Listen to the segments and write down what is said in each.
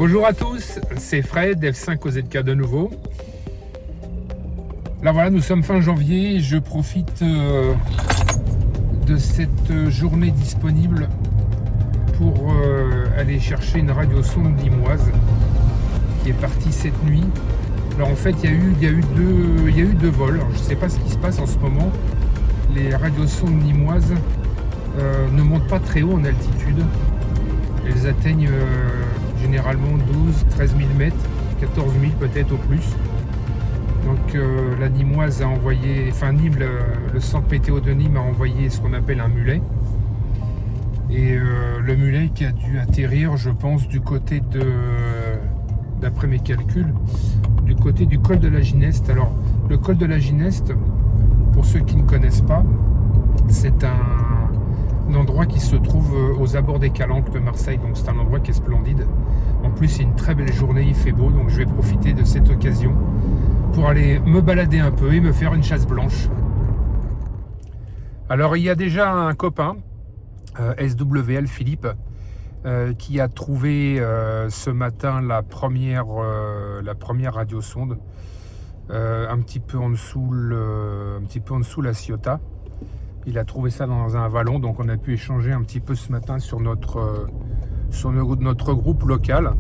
Bonjour à tous, c'est Fred, F5OZK de nouveau. Là voilà, nous sommes fin janvier, je profite de cette journée disponible pour aller chercher une radiosonde limoise qui est partie cette nuit. Alors en fait, il y a eu deux vols. Alors, je ne sais pas ce qui se passe en ce moment. Les radiosondes limoises ne montent pas très haut en altitude. Elles atteignent généralement 12-13 000 mètres, 14 000 peut-être au plus. Donc la Nîmoise a envoyé, enfin Nîmes, le centre météo de Nîmes a envoyé ce qu'on appelle un mulet. Et le mulet qui a dû atterrir, je pense, du côté de, d'après mes calculs, du côté du col de la Gineste. Alors le col de la Gineste, pour ceux qui ne connaissent pas, c'est un endroit qui se trouve aux abords des Calanques de Marseille, donc c'est un endroit qui est splendide. En plus c'est une très belle journée, il fait beau, donc je vais profiter de cette occasion pour aller me balader un peu et me faire une chasse blanche. Alors il y a déjà un copain, SWL Philippe, qui a trouvé ce matin la première radiosonde, un petit peu en dessous la Ciotat. Il a trouvé ça dans un vallon, donc on a pu échanger un petit peu ce matin sur notre groupe local,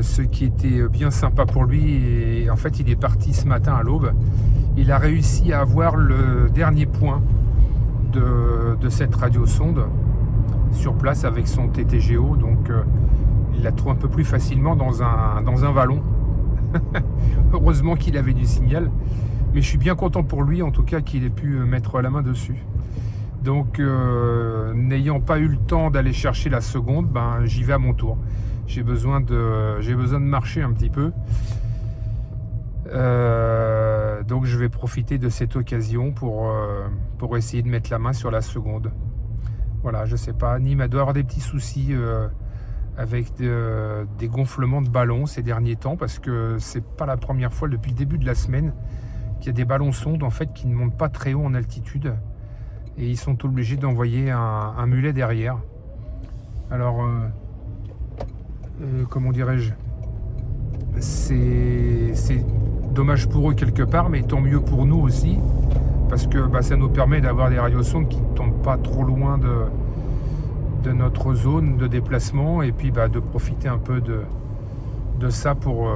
ce qui était bien sympa pour lui. Et en fait, il est parti ce matin à l'aube. Il a réussi à avoir le dernier point de cette radiosonde sur place avec son TTGO, donc il la trouve un peu plus facilement dans un vallon. Heureusement qu'il avait du signal. Mais je suis bien content pour lui, en tout cas, qu'il ait pu mettre la main dessus. Donc, n'ayant pas eu le temps d'aller chercher la seconde, j'y vais à mon tour. J'ai besoin de marcher un petit peu. Donc, je vais profiter de cette occasion pour essayer de mettre la main sur la seconde. Voilà, je sais pas. Nîmes doit avoir des petits soucis avec des gonflements de ballons ces derniers temps, parce que c'est pas la première fois depuis le début de la semaine qu'il y a des ballons sondes en fait qui ne montent pas très haut en altitude et ils sont obligés d'envoyer un mulet derrière. Alors comment dirais-je, c'est dommage pour eux quelque part, mais tant mieux pour nous aussi, parce que ça nous permet d'avoir des radiosondes qui ne tombent pas trop loin de notre zone de déplacement, et puis de profiter un peu de ça pour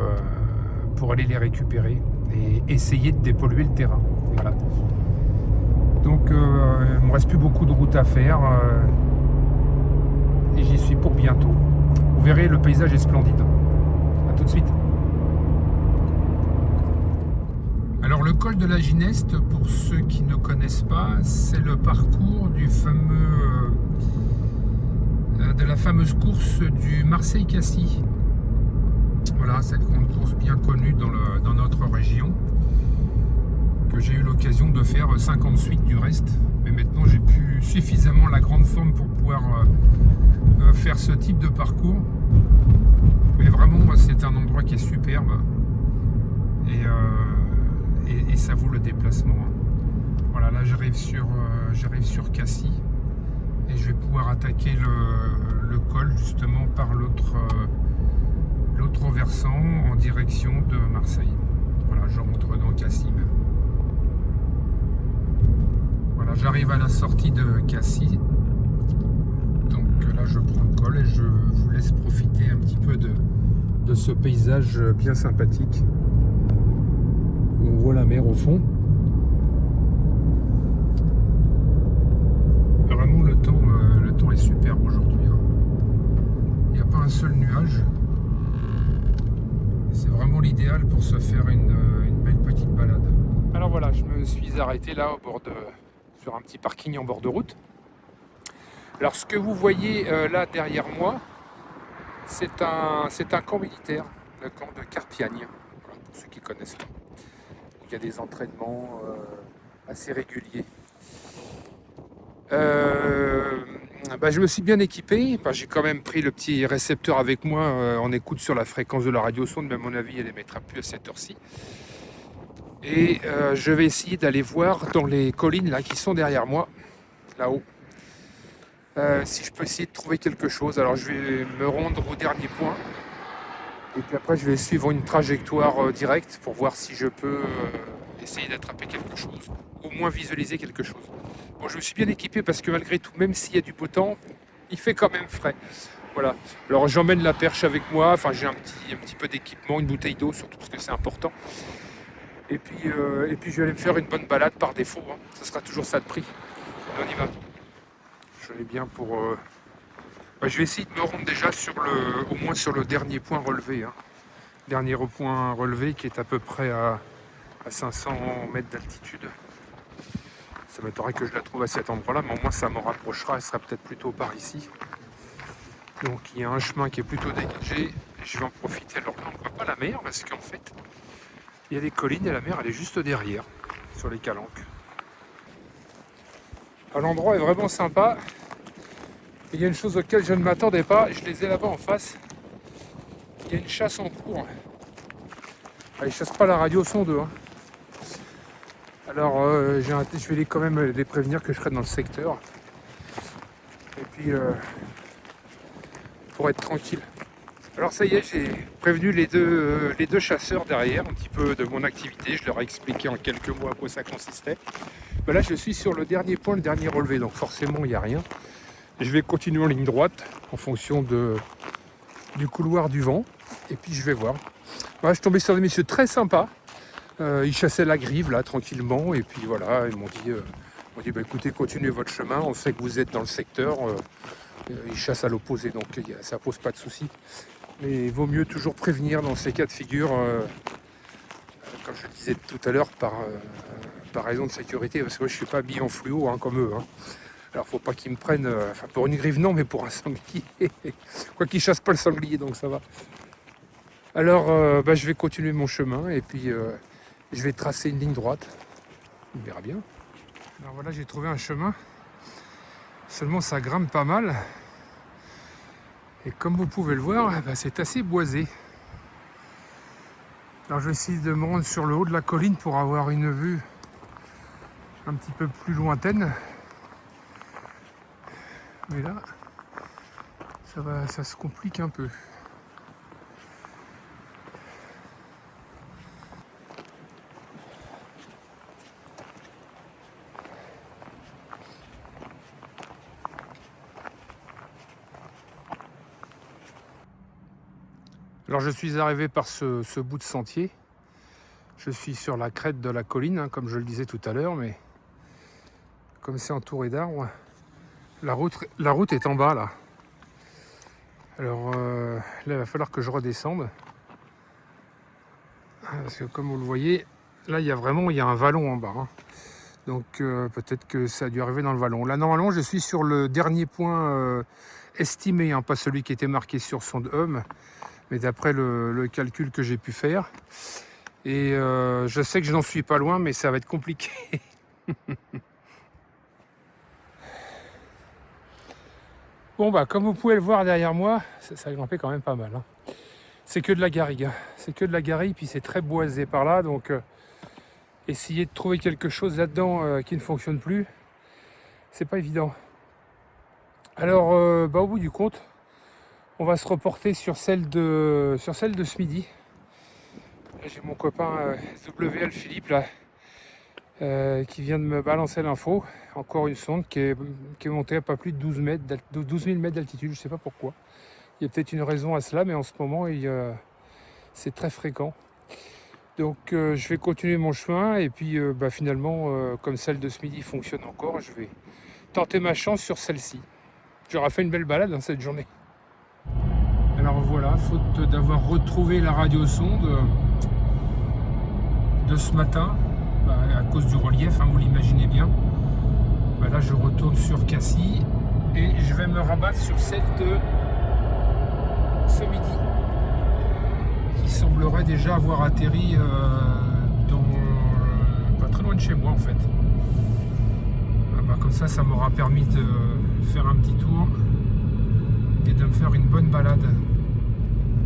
aller les récupérer et essayer de dépolluer le terrain. Voilà. Donc il ne me reste plus beaucoup de route à faire et j'y suis pour bientôt. Vous verrez, le paysage est splendide. A tout de suite. Alors le col de la Gineste, pour ceux qui ne connaissent pas, c'est le parcours du de la fameuse course du Marseille-Cassis. Voilà, cette grande course bien connue dans notre région, que j'ai eu l'occasion de faire 50 suites du reste. Mais maintenant, j'ai plus suffisamment la grande forme pour pouvoir faire ce type de parcours. Mais vraiment, c'est un endroit qui est superbe et ça vaut le déplacement. Voilà, là, j'arrive sur Cassis et je vais pouvoir attaquer le col justement par l'autre versant en direction de Marseille. Voilà, je rentre dans Cassis. Voilà, j'arrive à la sortie de Cassis. Donc là, je prends le col et je vous laisse profiter un petit peu de ce paysage bien sympathique. On voit la mer au fond. Vraiment, le temps est superbe aujourd'hui. Il n'y a pas un seul nuage. C'est vraiment l'idéal pour se faire une belle petite balade. Alors voilà, je me suis arrêté là sur un petit parking en bord de route. Alors ce que vous voyez là derrière moi, c'est un camp militaire, le camp de Carpiagne, voilà, pour ceux qui connaissent pas. Il y a des entraînements assez réguliers. Je me suis bien équipé, j'ai quand même pris le petit récepteur avec moi en écoute sur la fréquence de la radiosonde, mais à mon avis elle émettra plus à cette heure-ci. Et je vais essayer d'aller voir dans les collines là qui sont derrière moi, là-haut, si je peux essayer de trouver quelque chose. Alors je vais me rendre au dernier point Et puis après, je vais suivre une trajectoire directe pour voir si je peux essayer d'attraper quelque chose, au moins visualiser quelque chose. Bon, je me suis bien équipé parce que malgré tout, même s'il y a du beau temps, il fait quand même frais. Voilà. Alors j'emmène la perche avec moi, enfin j'ai un petit peu d'équipement, une bouteille d'eau surtout parce que c'est important. Et puis je vais aller me faire une bonne balade par défaut, hein. Ça sera toujours ça de prix. Et on y va. Je vais bien pour... je vais essayer de me rendre déjà au moins sur le dernier point relevé, hein. Dernier point relevé qui est à peu près à 500 mètres d'altitude. Ça m'étonnerait que je la trouve à cet endroit-là, mais au moins ça m'en rapprochera, elle sera peut-être plutôt par ici. Donc il y a un chemin qui est plutôt dégagé, je vais en profiter. Alors là on ne voit pas la mer parce qu'en fait il y a des collines et la mer elle est juste derrière, sur les calanques. Alors, l'endroit est vraiment sympa. Il y a une chose auquel je ne m'attendais pas, je les ai là-bas en face. Il y a une chasse en cours. Ils ne chassent pas la radiosonde, hein. Alors je vais quand même les prévenir que je serai dans le secteur. Et puis pour être tranquille. Alors ça y est, j'ai prévenu les deux chasseurs derrière, un petit peu de mon activité. Je leur ai expliqué en quelques mots à quoi ça consistait. Ben là je suis sur le dernier point, le dernier relevé, donc forcément il n'y a rien. Je vais continuer en ligne droite en fonction du couloir du vent. Et puis je vais voir. Voilà, je suis tombé sur des messieurs très sympas. Ils chassaient la grive là tranquillement. Et puis voilà, ils m'ont dit bah, écoutez, continuez votre chemin. On sait que vous êtes dans le secteur. Ils chassent à l'opposé, donc ça pose pas de souci. Mais il vaut mieux toujours prévenir dans ces cas de figure, comme je le disais tout à l'heure, par raison de sécurité, parce que moi je suis pas habillé en fluo hein, comme eux. Hein. Alors faut pas qu'ils me prennent, pour une grive non, mais pour un sanglier. Quoi qu'ils chassent pas le sanglier, donc ça va. Alors je vais continuer mon chemin et puis je vais tracer une ligne droite. On verra bien. Alors voilà, j'ai trouvé un chemin. Seulement ça grimpe pas mal. Et comme vous pouvez le voir, c'est assez boisé. Alors je vais essayer de me rendre sur le haut de la colline pour avoir une vue un petit peu plus lointaine. Mais là, ça se complique un peu. Alors je suis arrivé par ce bout de sentier. Je suis sur la crête de la colline, hein, comme je le disais tout à l'heure, mais comme c'est entouré d'arbres, la route est en bas là. Alors là, il va falloir que je redescende. Parce que comme vous le voyez, là il y a un vallon en bas. Hein. Donc peut-être que ça a dû arriver dans le vallon. Là normalement je suis sur le dernier point estimé, hein, pas celui qui était marqué sur sonde Hum, mais d'après le calcul que j'ai pu faire. Et je sais que je n'en suis pas loin, mais ça va être compliqué. Bon comme vous pouvez le voir derrière moi, ça a grimpé quand même pas mal. Hein. C'est que de la garrigue. Hein. C'est que de la garrigue, puis c'est très boisé par là, donc essayer de trouver quelque chose là-dedans qui ne fonctionne plus, c'est pas évident. Alors au bout du compte, on va se reporter sur celle de ce midi. J'ai mon copain WL Philippe là, qui vient de me balancer l'info. Encore une sonde qui est montée à pas plus de 12 000 mètres d'altitude, je sais pas pourquoi. Il y a peut-être une raison à cela, mais en ce moment c'est très fréquent. Donc je vais continuer mon chemin et puis finalement, comme celle de ce midi fonctionne encore, je vais tenter ma chance sur celle-ci. J'aurai fait une belle balade dans cette journée. Alors voilà, faute d'avoir retrouvé la radiosonde de ce matin, à cause du relief, hein, vous l'imaginez bien, là je retourne sur Cassis et je vais me rabattre sur celle de ce midi, qui semblerait déjà avoir atterri pas très loin de chez moi en fait. Comme ça m'aura permis de faire un petit tour et de me faire une bonne balade.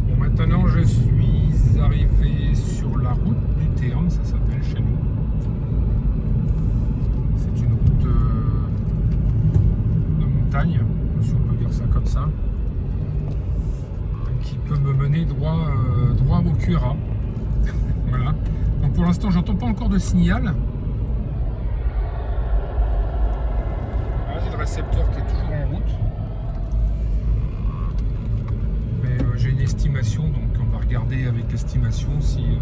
Bon, maintenant je suis arrivé sur la route du Terme, ça s'appelle chez nous. C'est une route de montagne, si on peut dire ça comme ça. qui peut me mener droit au QRA. Voilà. Donc pour l'instant, j'entends pas encore de signal. Voilà, j'ai le récepteur qui est toujours en route. Mais j'ai une estimation, donc on va regarder avec l'estimation si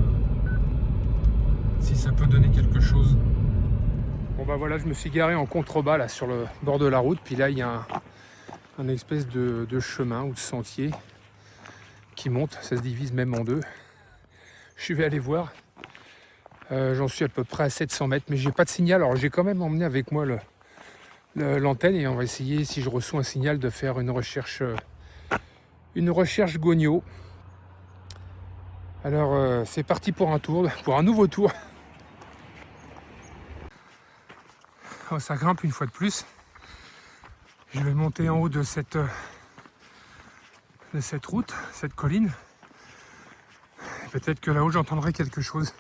ça peut donner quelque chose. Bon bah voilà, je me suis garé en contrebas là sur le bord de la route, puis là il y a un espèce de chemin ou de sentier qui monte, ça se divise même en deux. Je vais aller voir. J'en suis à peu près à 700 mètres, mais j'ai pas de signal. Alors j'ai quand même emmené avec moi l'antenne et on va essayer, si je reçois un signal, de faire une recherche Gogno. Alors c'est parti pour un nouveau tour. Oh, ça grimpe une fois de plus. Je vais monter en haut de cette route, cette colline. Peut-être que là-haut j'entendrai quelque chose.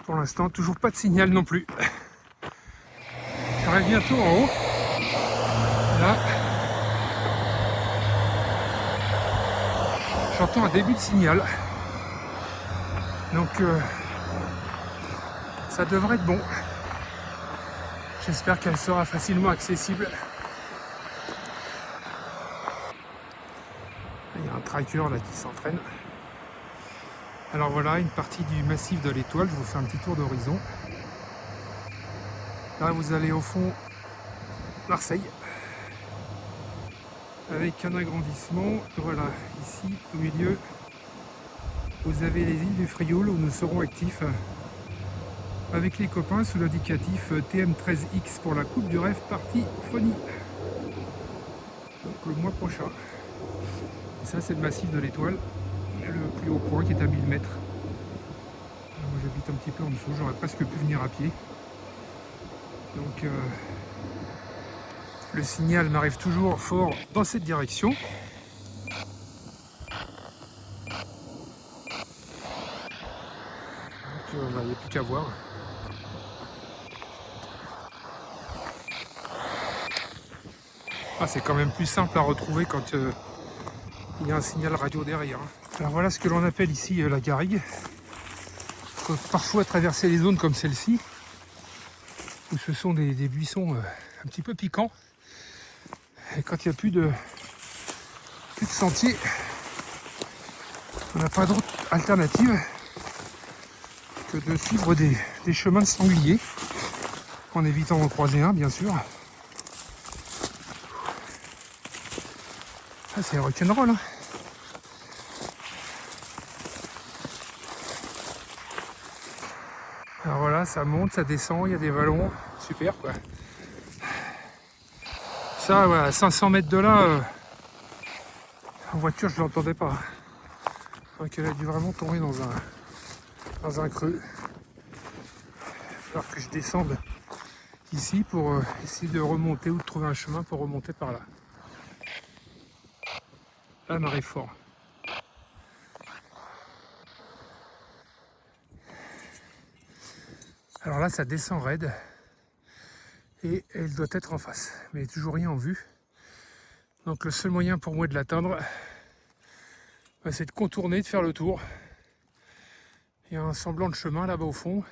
Pour l'instant, toujours pas de signal non plus. J'arrive bientôt en haut. Là, j'entends un début de signal. Donc, ça devrait être bon. J'espère qu'elle sera facilement accessible. Il y a un tracker là qui s'entraîne. Alors voilà, une partie du massif de l'Étoile. Je vous fais un petit tour d'horizon. Là, vous allez au fond Marseille. Avec un agrandissement. Voilà, ici au milieu, vous avez les îles du Frioul où nous serons actifs avec les copains sous l'indicatif TM13X pour la Coupe du Rêve partie Phonie. Donc le mois prochain. Et ça, c'est le massif de l'Étoile, le plus haut point qui est à 1000 mètres. Moi j'habite un petit peu en dessous, j'aurais presque pu venir à pied. Donc le signal m'arrive toujours fort dans cette direction. Donc il n'y a plus qu'à voir. Ah, c'est quand même plus simple à retrouver quand il y a un signal radio derrière. Alors voilà ce que l'on appelle ici la garrigue. Il faut parfois traverser les zones comme celle-ci, où ce sont des buissons un petit peu piquants. Et quand il n'y a plus de sentier, on n'a pas d'autre alternative que de suivre des chemins de sangliers, en évitant d'en croiser un, bien sûr. Ah, c'est rock'n'roll, hein. Alors voilà, ça monte, ça descend, il y a des vallons, super quoi. Ça, voilà, à 500 mètres de là, en voiture, je l'entendais pas. Donc elle a dû vraiment tomber dans un creux. Il va falloir que je descende ici pour essayer de remonter ou de trouver un chemin pour remonter par là. Là, elle m'arrive fort. Alors là, ça descend raide et elle doit être en face, mais toujours rien en vue. Donc le seul moyen pour moi de l'atteindre, c'est de contourner, de faire le tour. Il y a un semblant de chemin là-bas au fond.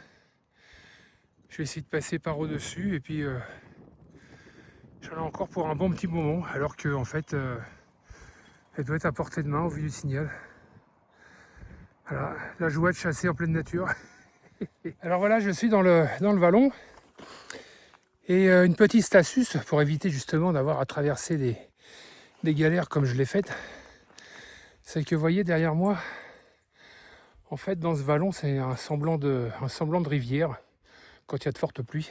Je vais essayer de passer par au-dessus et puis j'en ai encore pour un bon petit moment, alors que en fait, elle doit être à portée de main au vu du signal. Voilà, la joie de chasser en pleine nature. Alors voilà, je suis dans le vallon. Et une petite astuce pour éviter justement d'avoir à traverser des galères comme je l'ai fait, c'est que vous voyez derrière moi, en fait dans ce vallon, c'est un semblant de rivière quand il y a de fortes pluies.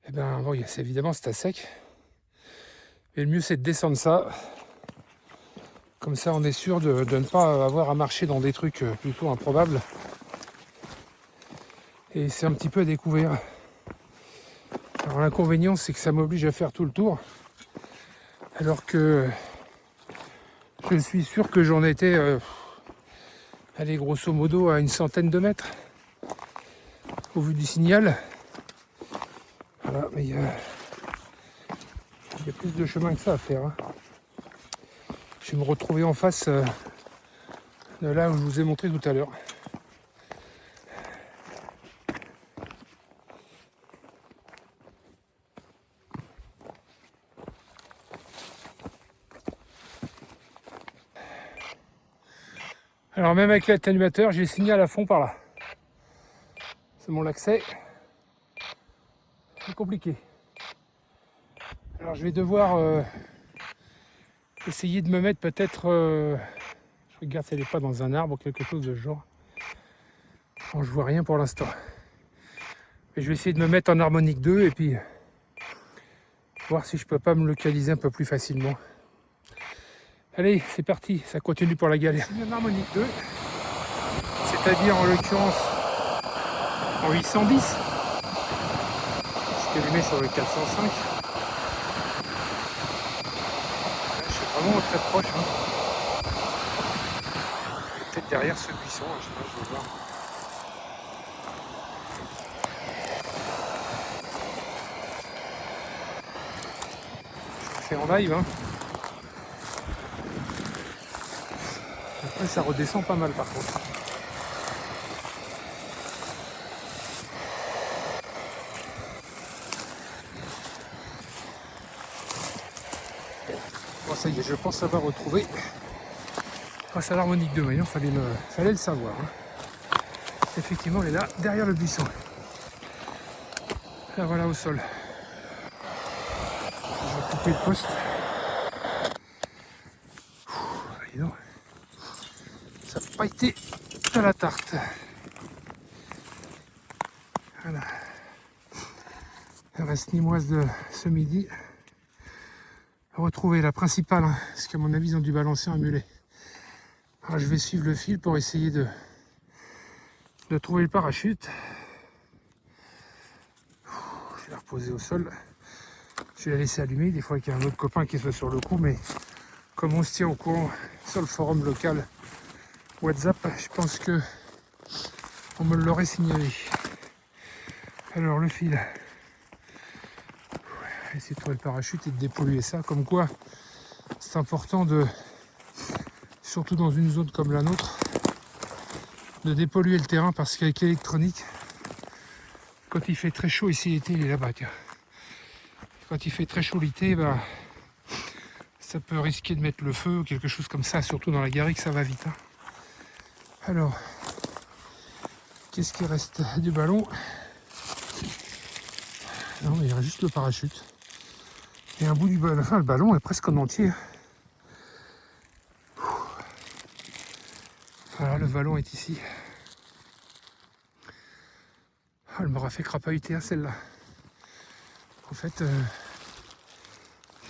Et ben bon, évidemment c'est à sec. Et le mieux c'est de descendre ça. Comme ça on est sûr de ne pas avoir à marcher dans des trucs plutôt improbables. Et c'est un petit peu à découvert. Alors l'inconvénient c'est que ça m'oblige à faire tout le tour. Alors que je suis sûr que j'en étais, allez, grosso modo à une centaine de mètres. Au vu du signal. Voilà, mais il y a plus de chemin que ça à faire. Hein. Je vais me retrouver en face de là où je vous ai montré tout à l'heure. Alors même avec l'atténuateur, j'ai le signal à fond par là. C'est mon accès. C'est compliqué. Alors je vais devoir essayer de me mettre peut-être... je regarde si elle n'est pas dans un arbre ou quelque chose de ce genre. Bon, je vois rien pour l'instant. Mais je vais essayer de me mettre en harmonique 2 et puis voir si je peux pas me localiser un peu plus facilement. Allez, c'est parti, ça continue pour la galère. C'est une harmonique 2, c'est-à-dire en l'occurrence en 810, ce qu'elle met sur le 405. Je suis vraiment très proche. Hein. Peut-être derrière ce buisson, je sais pas, je vais voir. Je fais en live. Hein. Après, ça redescend pas mal par contre. Bon, ça y est, je pense avoir retrouvé. Grâce à l'harmonique de Maillon, fallait le savoir. Hein. Effectivement, elle est là, derrière le buisson. La voilà au sol. Je vais couper le poste. Dis donc. Ça n'a pas été de la tarte. Voilà. Il reste Nîmoise de ce midi. Retrouver la principale, hein, parce qu'à mon avis, ils ont dû balancer un mulet. Alors, je vais suivre le fil pour essayer de trouver le parachute. Je vais la reposer au sol. Je vais la laisser allumer. Des fois qu'il y a un autre copain qui soit sur le coup, mais comme on se tient au courant sur le forum local WhatsApp, je pense que on me l'aurait signalé. Alors le fil, essayer de trouver le parachute et de dépolluer ça. Comme quoi, c'est important de, surtout dans une zone comme la nôtre, de dépolluer le terrain parce qu'avec l'électronique, quand il fait très chaud ici l'été, il est là-bas. Tiens. Quand il fait très chaud l'été, bah, ça peut risquer de mettre le feu ou quelque chose comme ça, surtout dans la garrigue, ça va vite. Hein. Alors, qu'est-ce qui reste du ballon? Non, il reste juste le parachute. Et un bout du ballon. Enfin, le ballon est presque en entier. Voilà, le ballon est ici. Ah, elle m'aura fait crapahuter à celle-là. En fait,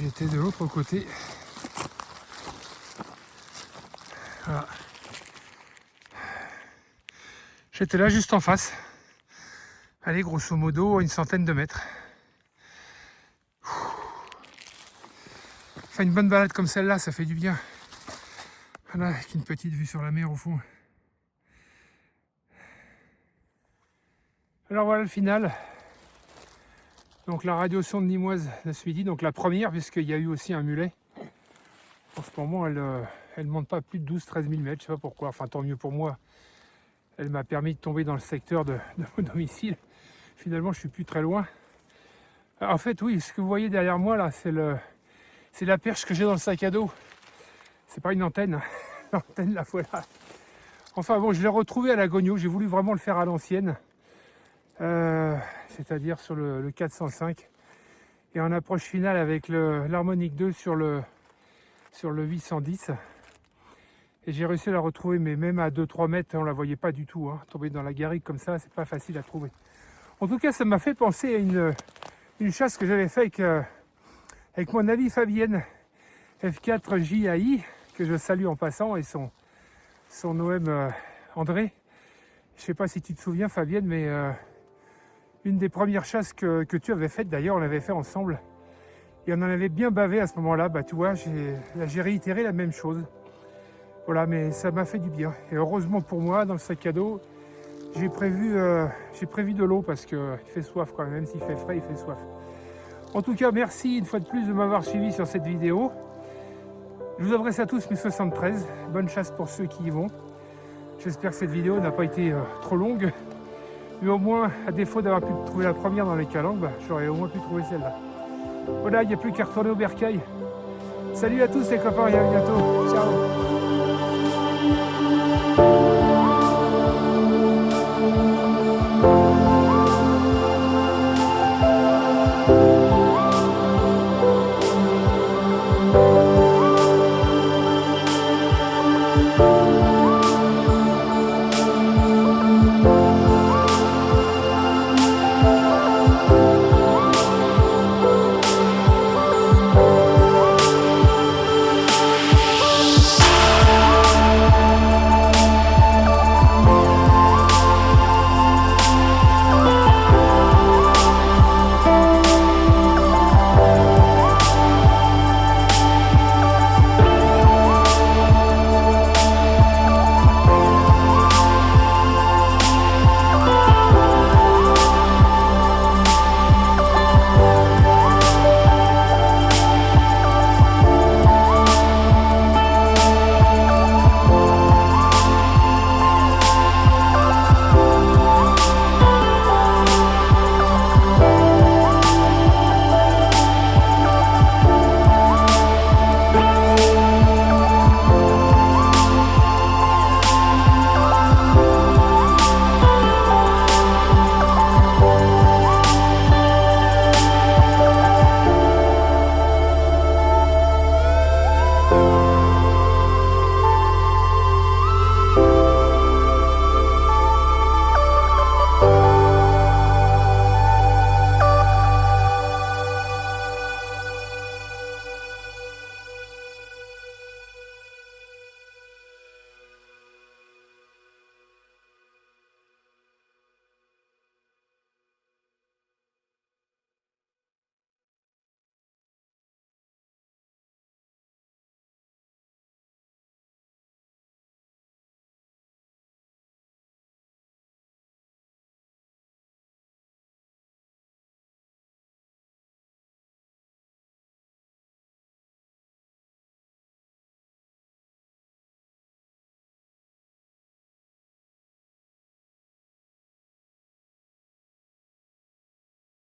j'étais de l'autre côté. Voilà. J'étais là juste en face. Allez, grosso modo, une centaine de mètres. Enfin, une bonne balade comme celle-là, ça fait du bien. Voilà, avec une petite vue sur la mer au fond. Alors voilà le final. Donc la radiosonde Nîmoise de ce midi, donc la première, puisqu'il y a eu aussi un mulet. En ce moment, elle ne monte pas plus de 12-13 000 mètres, je sais pas pourquoi. Enfin, tant mieux pour moi. Elle m'a permis de tomber dans le secteur de mon domicile. Finalement, je suis plus très loin. En fait, oui, ce que vous voyez derrière moi, là, c'est la perche que j'ai dans le sac à dos. C'est pas une antenne. L'antenne, la voilà. Enfin bon, je l'ai retrouvé à la Gogno. J'ai voulu vraiment le faire à l'ancienne. C'est-à-dire sur le 405. Et en approche finale avec l'harmonique 2 sur le 810. Et j'ai réussi à la retrouver, mais même à 2-3 mètres, on la voyait pas du tout. Hein. Tomber dans la garrigue comme ça, c'est pas facile à trouver. En tout cas, ça m'a fait penser à une chasse que j'avais faite avec mon ami Fabienne, F4JAI, que je salue en passant, et son OM André. Je sais pas si tu te souviens, Fabienne, mais une des premières chasses que tu avais faites, d'ailleurs, on l'avait fait ensemble. Et on en avait bien bavé à ce moment-là. Bah, tu vois, j'ai réitéré la même chose. Voilà, mais ça m'a fait du bien. Et heureusement pour moi, dans le sac à dos, j'ai prévu de l'eau parce qu'il fait soif quand même. Même s'il fait frais, il fait soif. En tout cas, merci une fois de plus de m'avoir suivi sur cette vidéo. Je vous adresse à tous mes 73. Bonne chasse pour ceux qui y vont. J'espère que cette vidéo n'a pas été trop longue. Mais au moins, à défaut d'avoir pu trouver la première dans les calanques, j'aurais au moins pu trouver celle-là. Voilà, il n'y a plus qu'à retourner au bercail. Salut à tous les copains et à bientôt. Ciao.